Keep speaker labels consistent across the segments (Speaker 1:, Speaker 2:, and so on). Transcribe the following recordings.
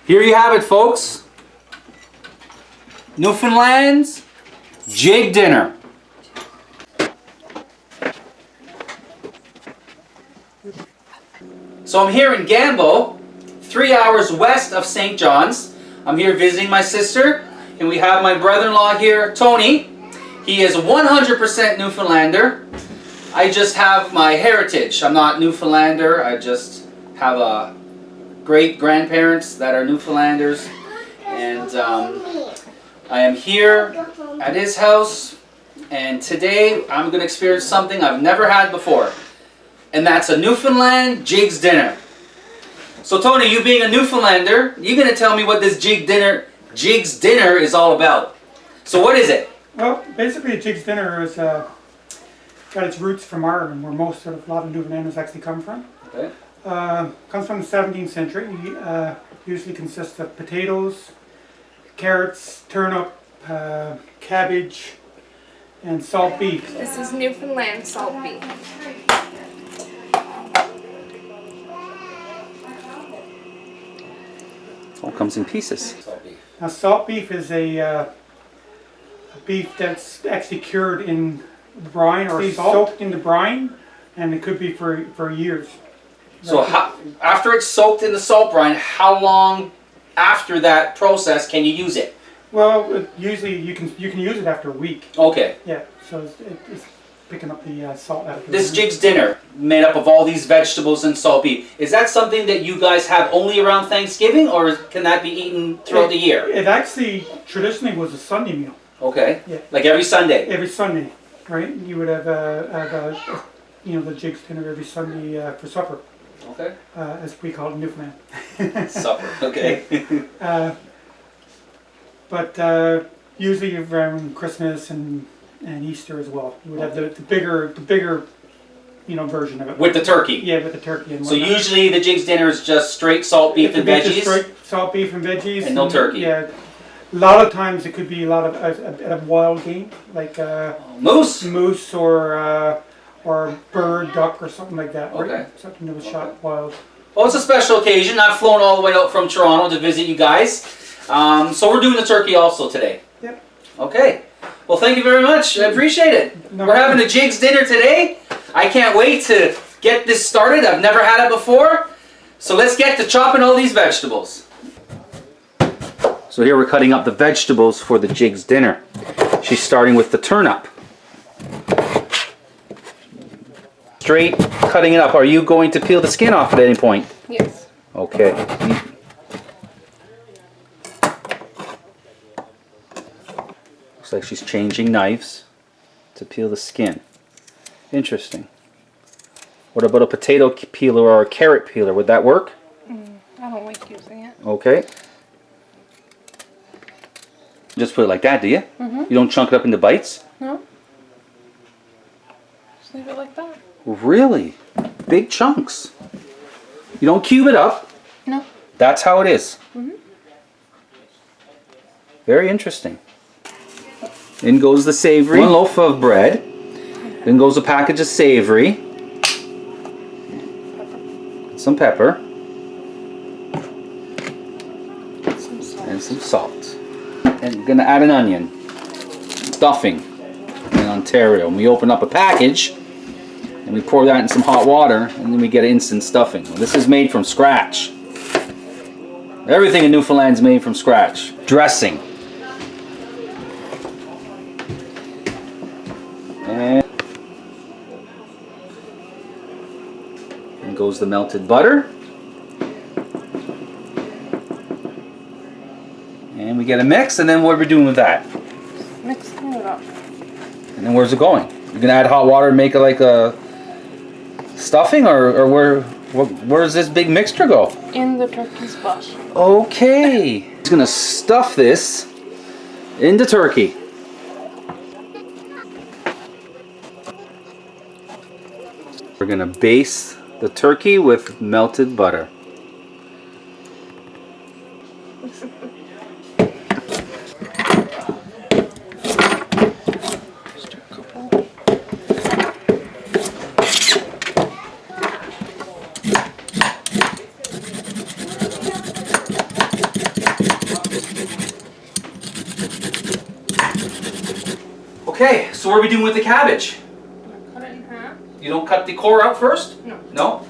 Speaker 1: Here you have it, folks. Newfoundland's Jiggs Dinner. So I'm here in Gambo, 3 hours west of St. John's. I'm here visiting my sister, and we have my brother-in-law here, Tony. He is 100% Newfoundlander. I just have my heritage. I'm not Newfoundlander. I just have a great grandparents that are Newfoundlanders, and I am here at his house, and today I'm going to experience something I've never had before, and that's a Newfoundland Jiggs Dinner. So Tony, you being a Newfoundlander, you're going to tell me what this Jiggs Dinner is all about. So what is it?
Speaker 2: Well, basically a Jiggs Dinner is got its roots from Ireland, where a lot of Newfoundlanders actually come from.
Speaker 1: Okay.
Speaker 2: Comes from the 17th century. Usually consists of potatoes, carrots, turnip, cabbage, and salt beef.
Speaker 3: This is Newfoundland salt beef.
Speaker 1: All comes in pieces.
Speaker 2: Now, salt beef is a beef that's actually cured in brine or soaked in the brine, and it could be for years.
Speaker 1: So after it's soaked in the salt brine, how long after that process can you use it?
Speaker 2: Well, usually you can use it after a week.
Speaker 1: Okay.
Speaker 2: Yeah, so it's picking up the salt out of it.
Speaker 1: This Jiggs Dinner, made up of all these vegetables and salt beef, is that something that you guys have only around Thanksgiving, or can that be eaten throughout the year?
Speaker 2: It actually traditionally was a Sunday meal.
Speaker 1: Okay.
Speaker 2: Yeah.
Speaker 1: Like every Sunday?
Speaker 2: Every Sunday, right? You would have the Jiggs Dinner every Sunday for supper.
Speaker 1: Okay.
Speaker 2: As we call it in Newfoundland.
Speaker 1: Supper, okay.
Speaker 2: But usually around Christmas and Easter as well, you would have the bigger version of it.
Speaker 1: With the turkey?
Speaker 2: Yeah, with the turkey and
Speaker 1: so
Speaker 2: whatnot.
Speaker 1: usually the Jiggs Dinner is just straight salt beef and veggies?
Speaker 2: Just straight salt beef and veggies.
Speaker 1: And no turkey?
Speaker 2: Yeah. A lot of times it could be a lot of a wild game, like moose or bird, duck, or something like that.
Speaker 1: Okay.
Speaker 2: Right? Something that was shot wild.
Speaker 1: Well, it's a special occasion. I've flown all the way out from Toronto to visit you guys. So we're doing the turkey also today.
Speaker 2: Yep.
Speaker 1: Okay. Well, thank you very much. I appreciate it.
Speaker 2: No
Speaker 1: We're having a Jiggs Dinner today. I can't wait to get this started. I've never had it before. So let's get to chopping all these vegetables. So here we're cutting up the vegetables for the Jiggs Dinner. She's starting with the turnip. Straight cutting it up. Are you going to peel the skin off at any point?
Speaker 3: Yes.
Speaker 1: Okay. Looks like she's changing knives to peel the skin. Interesting. What about a potato peeler or a carrot peeler? Would that work?
Speaker 3: I don't like using it.
Speaker 1: Okay. Just put it like that, do you?
Speaker 3: Mm-hmm.
Speaker 1: You don't chunk it up into bites?
Speaker 3: No. Just leave it like that.
Speaker 1: Really? Big chunks. You don't cube it up?
Speaker 3: No.
Speaker 1: That's how it is.
Speaker 3: Mm-hmm.
Speaker 1: Very interesting. In goes the savory. 1 loaf of bread. Then goes a package of savory. Some pepper. And some salt. And I'm going to add an onion. Stuffing in Ontario. And we open up a package and we pour that in some hot water and then we get instant stuffing. Well, this is made from scratch. Everything in Newfoundland is made from scratch. Dressing. And in goes the melted butter. And we get a mix, and then what are we doing with that?
Speaker 3: Mixing it up.
Speaker 1: And then where's it going? You're gonna add hot water and make it like a stuffing, or where does this big mixture go?
Speaker 3: In the turkey's butt.
Speaker 1: Okay. He's gonna stuff this into turkey. We're gonna base the turkey with melted butter. Okay, so what are we doing with the cabbage?
Speaker 3: I'm gonna cut it in half.
Speaker 1: You don't cut the core out first?
Speaker 3: No.
Speaker 1: No?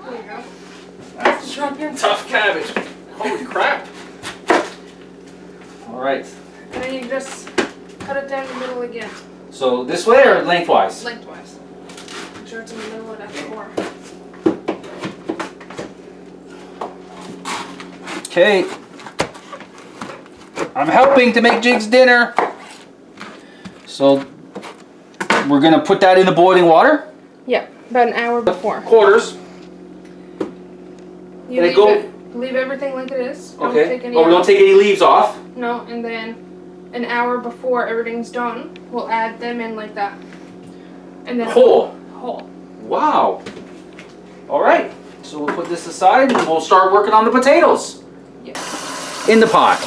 Speaker 3: There you go. That's the champion.
Speaker 1: Tough cabbage. Holy crap. Alright.
Speaker 3: And then you just cut it down the middle again,
Speaker 1: So this way or lengthwise?
Speaker 3: lengthwise. Make sure it's in the middle of that core.
Speaker 1: Okay. I'm helping to make Jiggs dinner. So we're gonna put that in the boiling water.
Speaker 3: Yeah, about an hour before.
Speaker 1: Quarters.
Speaker 3: You
Speaker 1: And
Speaker 3: leave,
Speaker 1: go-
Speaker 3: leave everything like it is. Don't
Speaker 1: Okay.
Speaker 3: take any
Speaker 1: Oh, we don't
Speaker 3: out.
Speaker 1: take any leaves off.
Speaker 3: No, and then an hour before everything's done, we'll add them in like that. And then
Speaker 1: Whole.
Speaker 3: whole.
Speaker 1: Wow. Alright. So we'll put this aside and we'll start working on the potatoes.
Speaker 3: Yeah.
Speaker 1: In the pot.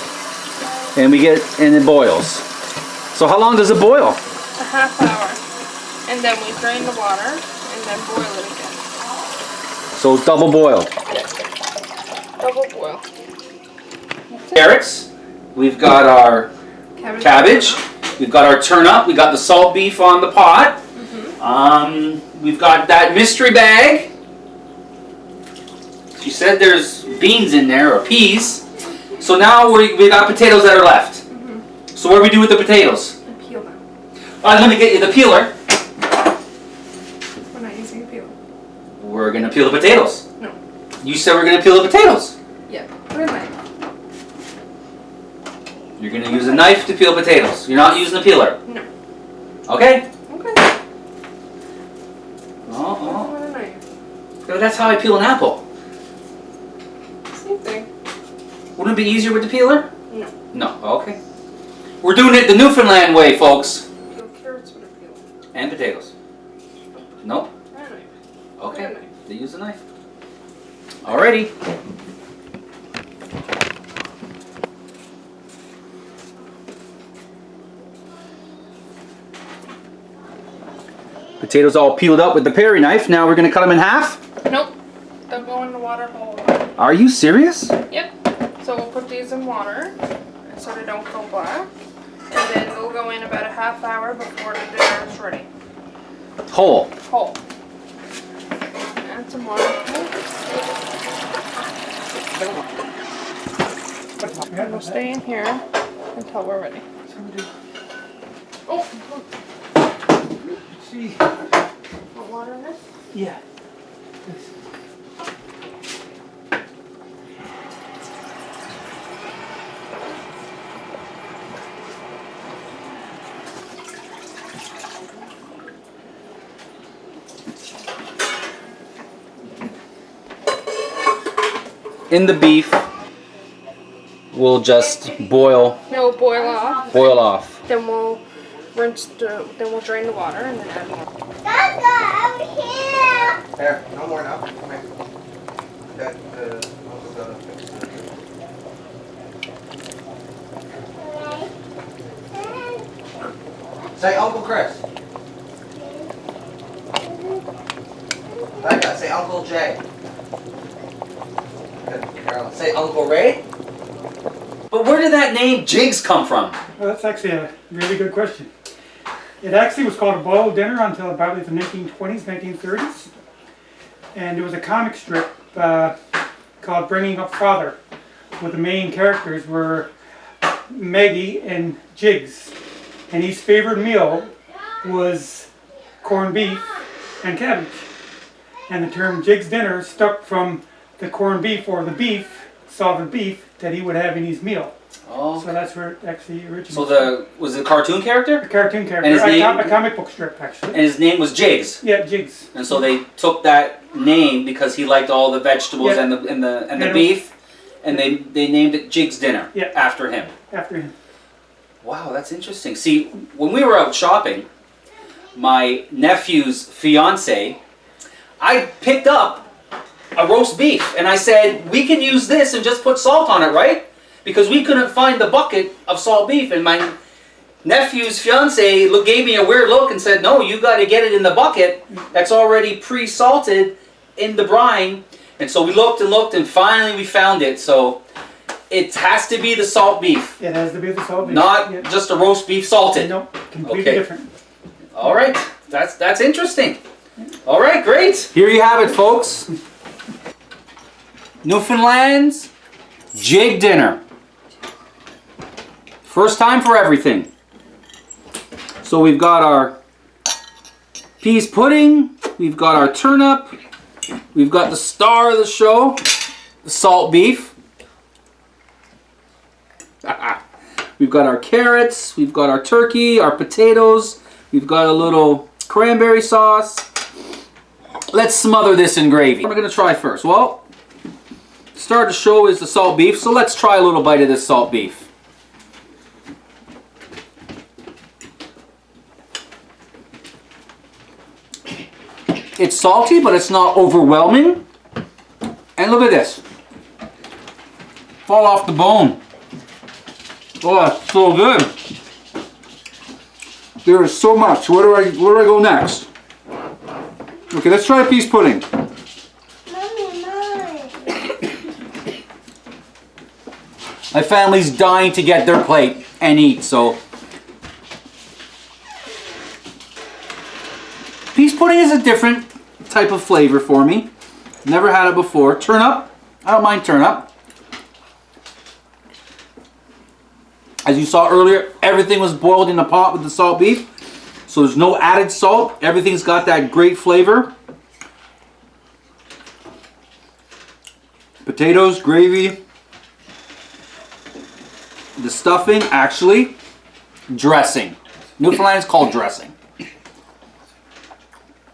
Speaker 1: And it boils. So how long does it boil?
Speaker 3: A half hour. And then we drain the water and then boil it again.
Speaker 1: So double boiled.
Speaker 3: Double boil. That's it.
Speaker 1: Carrots. We've got our cabbage. We've got our turnip. We got the salt beef on the pot. We've got that mystery bag. She said there's beans in there or peas. So now we got potatoes that are left. So what do we do with the potatoes?
Speaker 3: And peel them.
Speaker 1: I'm gonna get you the peeler.
Speaker 3: We're not using a peeler.
Speaker 1: We're gonna peel the potatoes.
Speaker 3: No.
Speaker 1: You said we're gonna peel the potatoes.
Speaker 3: Yeah. Put a knife.
Speaker 1: You're gonna use a knife to peel potatoes. You're not using a peeler.
Speaker 3: No.
Speaker 1: Okay?
Speaker 3: Okay.
Speaker 1: Oh,
Speaker 3: With a knife.
Speaker 1: oh. That's how I peel an apple.
Speaker 3: Same thing.
Speaker 1: Wouldn't it be easier with the peeler?
Speaker 3: No.
Speaker 1: No. Okay. We're doing it the Newfoundland way, folks.
Speaker 3: Peel carrots with a peeler.
Speaker 1: And potatoes. Nope.
Speaker 3: And a knife.
Speaker 1: Okay.
Speaker 3: With a knife.
Speaker 1: They use a knife. Alrighty. Potatoes all peeled up with the Perry knife. Now we're gonna cut them in half.
Speaker 3: Nope. They'll go in the water whole.
Speaker 1: Are you serious?
Speaker 3: Yep. So we'll put these in water so they don't go black. And then they'll go in about a half hour before the dinner is ready.
Speaker 1: Whole.
Speaker 3: Whole. Add some water. And we'll stay in here until we're ready. Oh!
Speaker 2: See,
Speaker 3: Want water in it?
Speaker 2: yeah.
Speaker 1: In the beef, we'll just boil
Speaker 3: No, boil off.
Speaker 1: off.
Speaker 3: Then we'll rinse then we'll drain the water and then add more.
Speaker 4: There, no more now. Come here. That, Uncle's gonna fix it. Say Uncle Chris. Becca, say Uncle Jay. Good, Carolyn. Say Uncle Ray.
Speaker 1: But where did that name Jiggs come from?
Speaker 2: Well, that's actually a really good question. It actually was called a boiled dinner until about the 1920s, 1930s. And there was a comic strip called Bringing Up Father, where the main characters were Maggie and Jiggs. And his favorite meal was corned beef and cabbage. And the term Jiggs Dinner stuck from the corned beef or the beef, solid beef, that he would have in his meal.
Speaker 1: Oh.
Speaker 2: So that's where it actually originated.
Speaker 1: So was it a cartoon character?
Speaker 2: A cartoon character,
Speaker 1: And his name?
Speaker 2: a comic book strip actually.
Speaker 1: And his name was Jiggs.
Speaker 2: Yeah, Jiggs.
Speaker 1: And so they took that name because he liked all the vegetables
Speaker 2: Yeah.
Speaker 1: and the
Speaker 2: And
Speaker 1: beef, and they named it Jiggs Dinner
Speaker 2: Yeah.
Speaker 1: after him.
Speaker 2: After him.
Speaker 1: Wow, that's interesting. See, when we were out shopping, my nephew's fiance, I picked up a roast beef and I said, we can use this and just put salt on it, right? Because we couldn't find the bucket of salt beef, and my nephew's fiance gave me a weird look and said, no, you got to get it in the bucket that's already pre-salted in the brine, And so we looked and looked and finally we found it. So it has to be the salt beef.
Speaker 2: It has to be the salt beef.
Speaker 1: Not
Speaker 2: Yeah.
Speaker 1: just a roast beef salted.
Speaker 2: No, completely
Speaker 1: Okay.
Speaker 2: different.
Speaker 1: All right, that's interesting. All right, great. Here you have it, folks. Newfoundland's Jig Dinner. First time for everything. So we've got our peas pudding, we've got our turnip, we've got the star of the show, the salt beef. We've got our carrots, we've got our turkey, our potatoes, we've got a little cranberry sauce. Let's smother this in gravy. What am I going to try first? Well, the star of the show is the salt beef, so let's try a little bite of this salt beef. It's salty, but it's not overwhelming. And look at this. Fall off the bone. Oh, it's so good. There is so much. Where do I go next? Okay, let's try a peas pudding. My family's dying to get their plate and eat, so. Peas pudding is a different type of flavor for me. Never had it before. Turnip, I don't mind turnip. As you saw earlier, everything was boiled in the pot with the salt beef. So there's no added salt. Everything's got that great flavor. Potatoes, gravy. The stuffing, actually, dressing. Newfoundland is called dressing.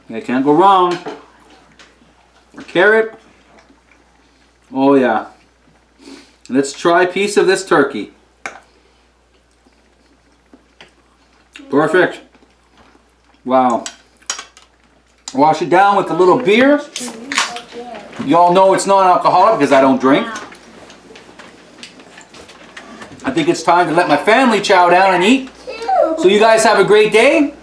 Speaker 1: You can't go wrong. A carrot. Oh yeah. Let's try a piece of this turkey. Perfect. Wow. Wash it down with a little beer. You all know it's non-alcoholic because I don't drink. I think it's time to let my family chow down and eat. So you guys have a great day.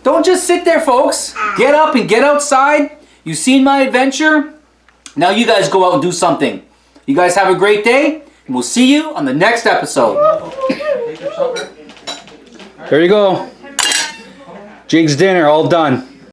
Speaker 1: Don't just sit there, folks. Get up and get outside. You've seen my adventure. Now you guys go out and do something. You guys have a great day, and we'll see you on the next episode. There you go. Jiggs Dinner, all done.